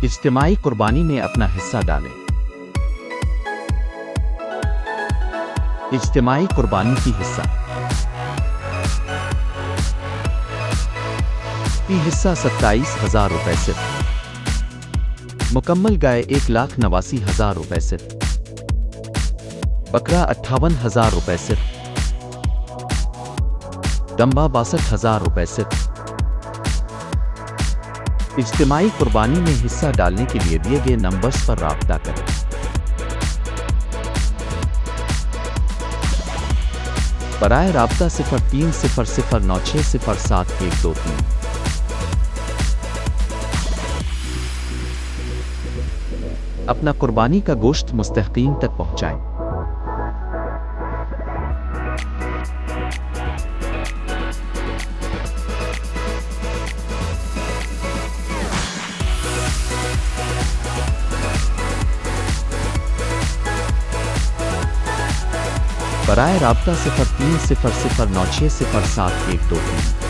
اجتماعی قربانی میں اپنا حصہ ڈالیں۔ اجتماعی قربانی کی حصہ فی حصہ 27,000 روپے صرف۔ مکمل گائے 1,89,000 روپے صرف۔ بکرا 58,000 روپے صرف۔ ڈمبا 62,000 روپے صرف۔ اجتماعی قربانی میں حصہ ڈالنے کے لیے دیے گئے نمبرز پر رابطہ کریں۔ برائے رابطہ 030096071123۔ اپنا قربانی کا گوشت مستحقین تک پہنچائیں۔ برائے رابطہ 030096071123۔